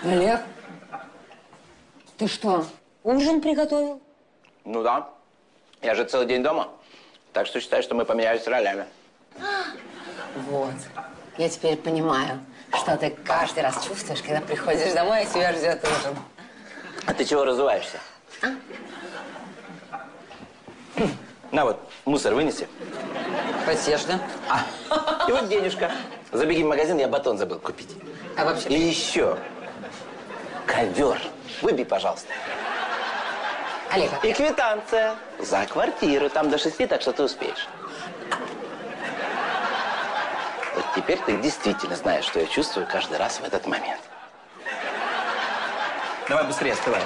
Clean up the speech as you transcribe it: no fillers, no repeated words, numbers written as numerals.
Олег, ты что, ужин приготовил? Ну да. Я же целый день дома. Так что считай, что мы поменялись ролями. Вот. Я теперь понимаю, что ты каждый раз чувствуешь, когда приходишь домой, и тебя ждет ужин. А ты чего разуваешься? На вот, мусор вынеси. Потешно. И вот денежка. Забеги в магазин, я батон забыл купить. А вообще... И еще ковер. Выбей, пожалуйста. Олег, И квитанция за квартиру. Там до 6, так что ты успеешь. Вот теперь ты действительно знаешь, что я чувствую каждый раз в этот момент. Давай быстрее, остывай.